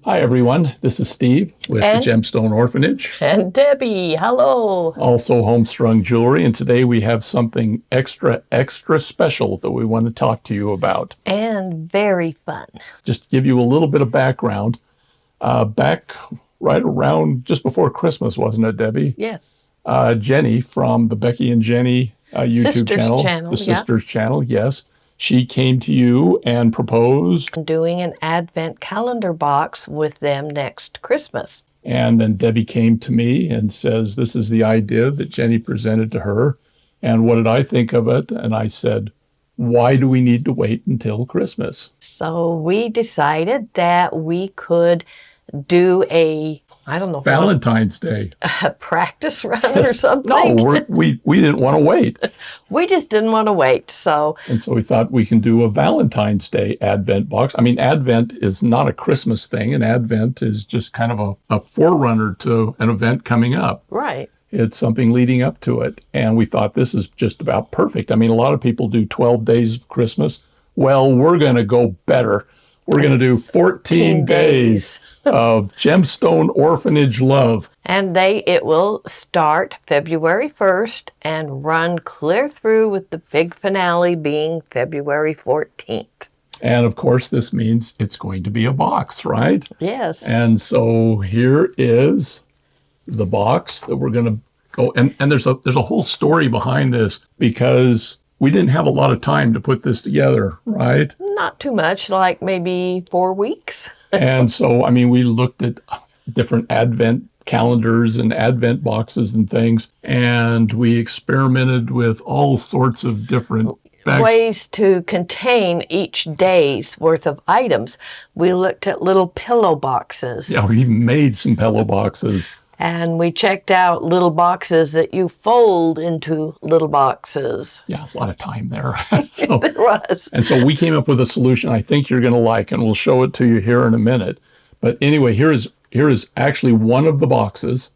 Hi, everyone. This is Steve with the Gemstone Orphanage. And Debbie, hello. Also HomeStrung Jewelry. And today we have something extra special that we want to talk to you about. And very fun. Just to give you a little bit of background, back right around just before Christmas, wasn't it, Debbie? Yes. Jenny from the Beki and Jenny YouTube channel. The Sisters channel, yes. She came to you and proposed doing an advent calendar box with them next Christmas. And then Debbie came to me and says, this is the idea that Jenny presented to her. And what did I think of it? And I said, why do we need to wait until Christmas? So we decided that we could do a, Valentine's Day. A practice run or something. No, we didn't want to wait. We just didn't want to wait. And so we thought we can do a Valentine's Day Advent box. I mean, Advent is not a Christmas thing. And Advent is just kind of a forerunner to an event coming up. Right. It's something leading up to it. And we thought this is just about perfect. I mean, a lot of people do 12 days of Christmas. Well, we're going to go better. We're going to do 14 days of Gemstone Orphanage love. And it will start February 1st and run clear through with the big finale being February 14th. And of course, this means it's going to be a box, right? Yes. And so here is the box that we're going to go. And there's a whole story behind this because we didn't have a lot of time to put this together, right? Not too much, like maybe 4 weeks. And so, I mean, we looked at different Advent calendars and Advent boxes and things, and we experimented with all sorts of different ways to contain each day's worth of items. We looked at little pillow boxes. Yeah, we made some pillow boxes. And we checked out little boxes that you fold into little boxes. Yeah, a lot of time there. There was. And so we came up with a solution I think you're going to like, and we'll show it to you here in a minute. But anyway, here is actually one of the boxes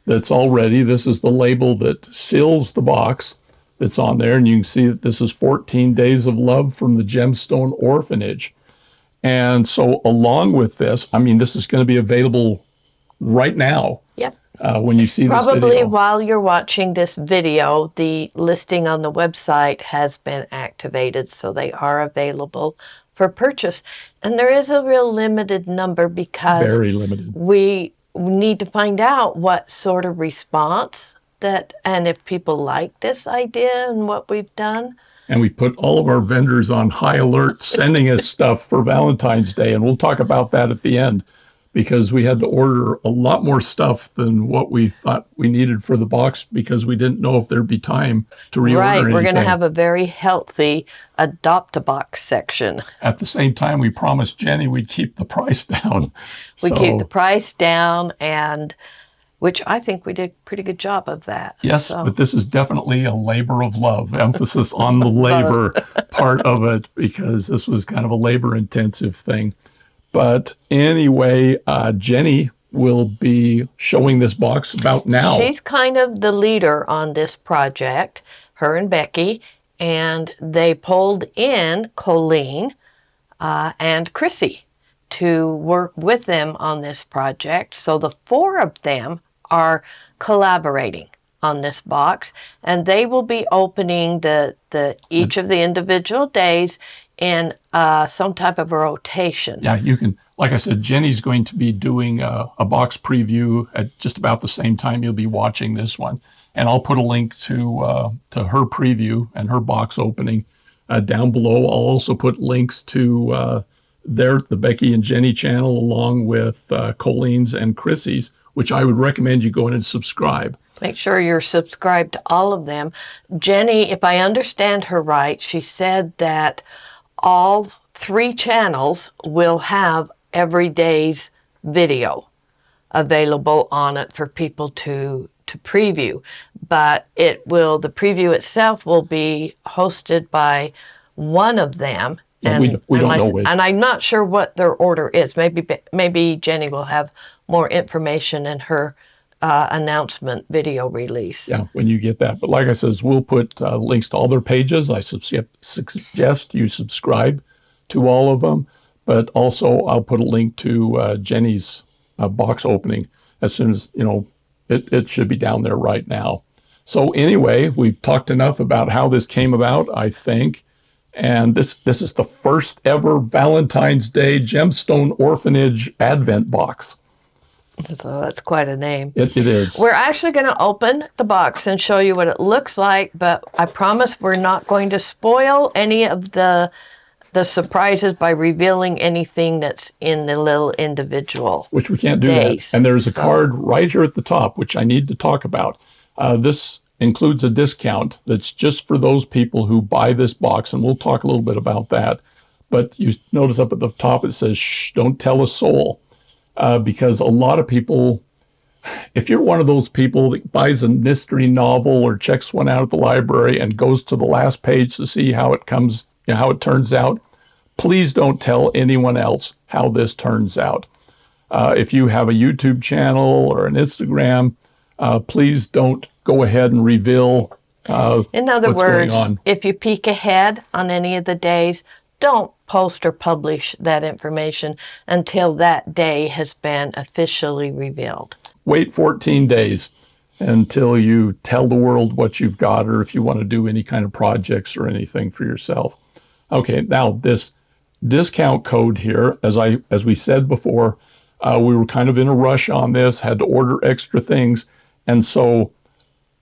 that's all ready. This is the label that seals the box that's on there. And you can see that this is 14 Days of Love from the Gemstone Orphanage. And so along with this, I mean, this is going to be available right now. Yep. When you see this video. Probably while you're watching this video, the listing on the website has been activated, so they are available for purchase. And there is a real limited number because very limited. We need to find out what sort of response and if people like this idea and what we've done. And we put all of our vendors on high alert, sending us stuff for Valentine's Day. And we'll talk about that at the end, because we had to order a lot more stuff than what we thought we needed for the box because we didn't know if there'd be time to reorder anything. Right, we're going to have a very healthy adopt-a-box section. At the same time, we promised Jenny we'd keep the price down. We'd keep the price down, and which I think we did a pretty good job of that. Yes, but this is definitely a labor of love, emphasis on the labor part of it, because this was kind of a labor-intensive thing. But anyway, Jenny will be showing this box about now. She's kind of the leader on this project, her and Becky, and they pulled in Colleen and Chrissy to work with them on this project. So the 4 of them are collaborating on this box, and they will be opening each of the individual days in some type of a rotation. Yeah, you can, like I said, Jenny's going to be doing a box preview at just about the same time you'll be watching this one. And I'll put a link to her preview and her box opening down below. I'll also put links to the Beki and Jenny channel, along with Colleen's and Chrissy's, which I would recommend you go in and subscribe. Make sure you're subscribed to all of them. Jenny, if I understand her right, she said that all 3 channels will have every day's video available on it for people to preview. But the preview itself will be hosted by one of them. And we don't know which. And I'm not sure what their order is. Maybe Jenny will have more information in her announcement video release. Yeah, when you get that. But like I said, we'll put links to all their pages. I suggest you subscribe to all of them. but also I'll put a link to Jenny's box opening as soon as, it should be down there right now. So anyway, we've talked enough about how this came about, I think. And this is the first ever Valentine's Day Gemstone Orphanage Advent box. So that's quite a name. It is. We're actually going to open the box and show you what it looks like, but I promise we're not going to spoil any of the surprises by revealing anything that's in the little individual Which we can't do days. that. And there's a card right here at the top, which I need to talk about. This includes a discount that's just for those people who buy this box, and we'll talk a little bit about that. But you notice up at the top it says, shh, don't tell a soul. Because a lot of people, if you're one of those people that buys a mystery novel or checks one out at the library and goes to the last page to see how it comes, how it turns out, please don't tell anyone else how this turns out. If you have a YouTube channel or an Instagram, please don't go ahead and reveal In other what's going words, on. if you peek ahead on any of the days, don't post or publish that information until that day has been officially revealed. Wait 14 days until you tell the world what you've got, or if you want to do any kind of projects or anything for yourself. Okay, now this discount code here, as we said before, we were kind of in a rush on this, had to order extra things, and so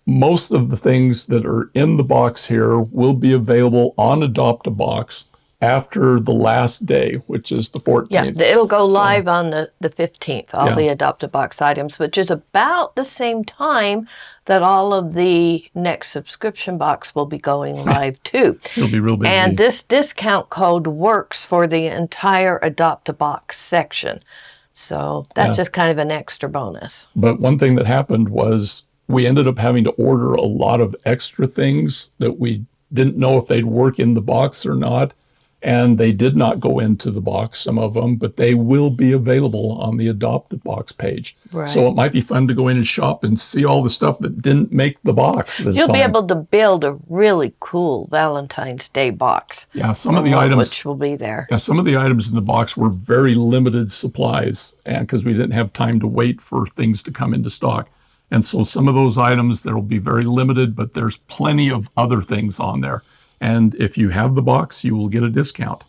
most of the things that are in the box here will be available on Adopt-A-Box after the last day, which is the 14th. Yeah, it'll go live on the 15th, all Yeah. the Adopt-A-Box items, which is about the same time that all of the next subscription box will be going live too. It'll be real busy. And this discount code works for the entire Adopt-A-Box section. So that's just kind of an extra bonus. But one thing that happened was we ended up having to order a lot of extra things that we didn't know if they'd work in the box or not. And they did not go into the box, some of them, but they will be available on the Adopt-A-Box page. Right. So it might be fun to go in and shop and see all the stuff that didn't make the box this You'll time. be able to build a really cool Valentine's Day box. Yeah, some of the items, which will be there. yeah, some of the items in the box were very limited supplies, and because we didn't have time to wait for things to come into stock. And so some of those items, there will be very limited, but there's plenty of other things on there. And if you have the box, you will get a discount.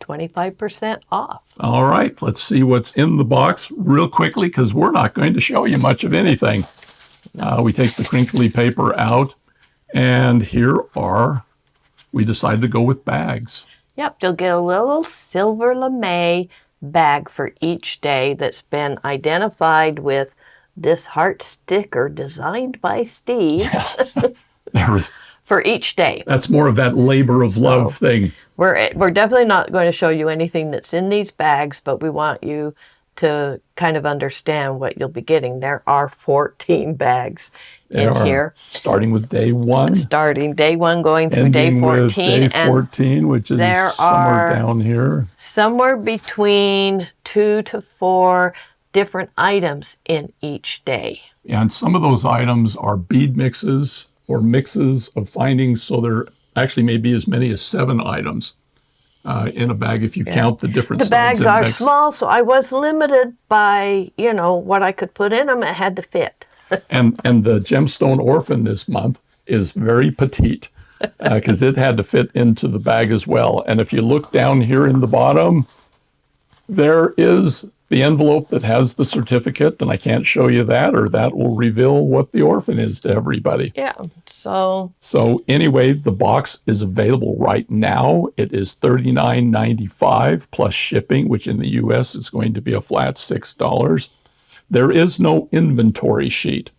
25% off. All right, let's see what's in the box real quickly, because we're not going to show you much of anything. We take the crinkly paper out, and we decided to go with bags. Yep, you'll get a little silver lame bag for each day that's been identified with this heart sticker designed by Steve. Yes. There was, for each day. that's more of that labor of love thing. We're definitely not going to show you anything that's in these bags, but we want you to kind of understand what you'll be getting. There are 14 bags in here. Starting with day one. Starting day one, going through day ending 14. with day 14, which is there somewhere are down here. Somewhere between 2 to 4 different items in each day. And some of those items are bead mixes or mixes of findings, so there actually may be as many as 7 items in a bag if you count the different The bags sides and are mix. small, so I was limited by, what I could put in them. It had to fit. And the Gemstone Orphan this month is very petite because it had to fit into the bag as well. And if you look down here in the bottom, there is the envelope that has the certificate, and I can't show you that, or that will reveal what the orphan is to everybody. Yeah, so anyway, the box is available right now. It is $39.95 plus shipping, which in the US is going to be a flat $6. There is no inventory sheet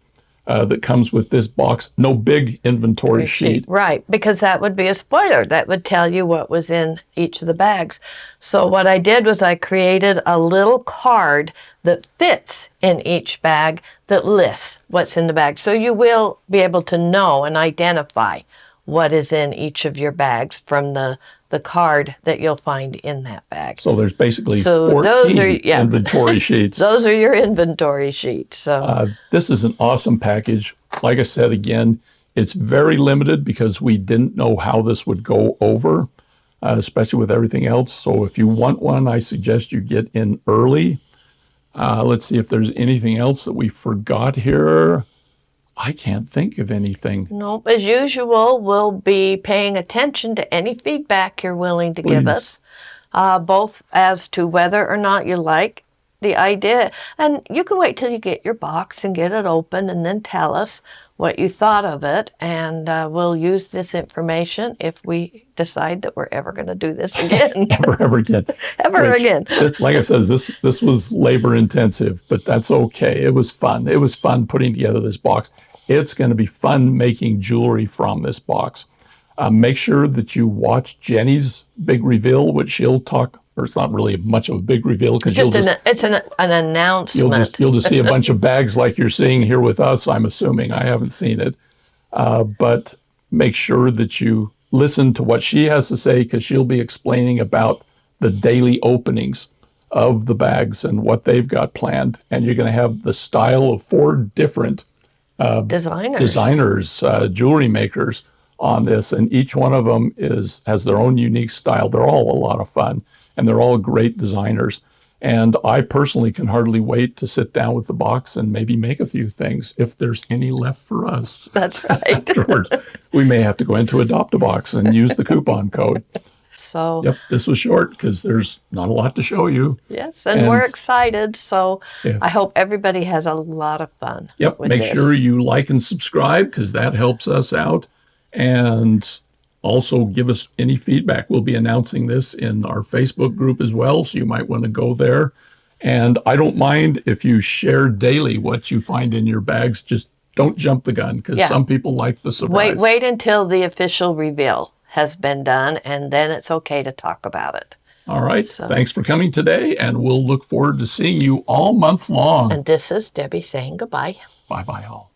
that comes with this box. No big inventory sheet. Right, because that would be a spoiler. That would tell you what was in each of the bags. So what I did was I created a little card that fits in each bag that lists what's in the bag. So you will be able to know and identify what is in each of your bags from the card that you'll find in that bag. So there's basically So 14 those are, inventory sheets. Those are your inventory sheets. So This is an awesome package. Like I said, again, it's very limited because we didn't know how this would go over. especially with everything else. So if you want one, I suggest you get in early. Let's see if there's anything else that we forgot here. I can't think of anything. Nope. As usual, we'll be paying attention to any feedback you're willing to give us, both as to whether or not you like the idea. And you can wait till you get your box and get it open and then tell us what you thought of it. And we'll use this information if we decide that we're ever going to do this again. Ever again. Ever again. Like I said, this was labor intensive, but that's okay. It was fun. It was fun putting together this box. It's going to be fun making jewelry from this box. Make sure that you watch Jenny's big reveal, which she'll talk, or it's not really much of a big reveal because it's an announcement. You'll just see a bunch of bags like you're seeing here with us. I'm assuming. I haven't seen it, but make sure that you listen to what she has to say because she'll be explaining about the daily openings of the bags and what they've got planned. And you're going to have the style of 4 different designers, jewelry makers on this, and each one of them has their own unique style. They're all a lot of fun, and they're all great designers. And I personally can hardly wait to sit down with the box and maybe make a few things if there's any left for us. That's right. Afterwards, we may have to go into Adopt-A-Box and use the coupon code. So, yep, this was short because there's not a lot to show you. Yes, and we're excited. So I hope everybody has a lot of fun. Yep, make sure you like and subscribe because that helps us out. And also give us any feedback. We'll be announcing this in our Facebook group as well, so you might want to go there. And I don't mind if you share daily what you find in your bags. Just don't jump the gun because some people like the surprise. Wait until the official reveal has been done, and then it's okay to talk about it. All right. So, thanks for coming today, and we'll look forward to seeing you all month long. And this is Debbie saying goodbye. Bye-bye all.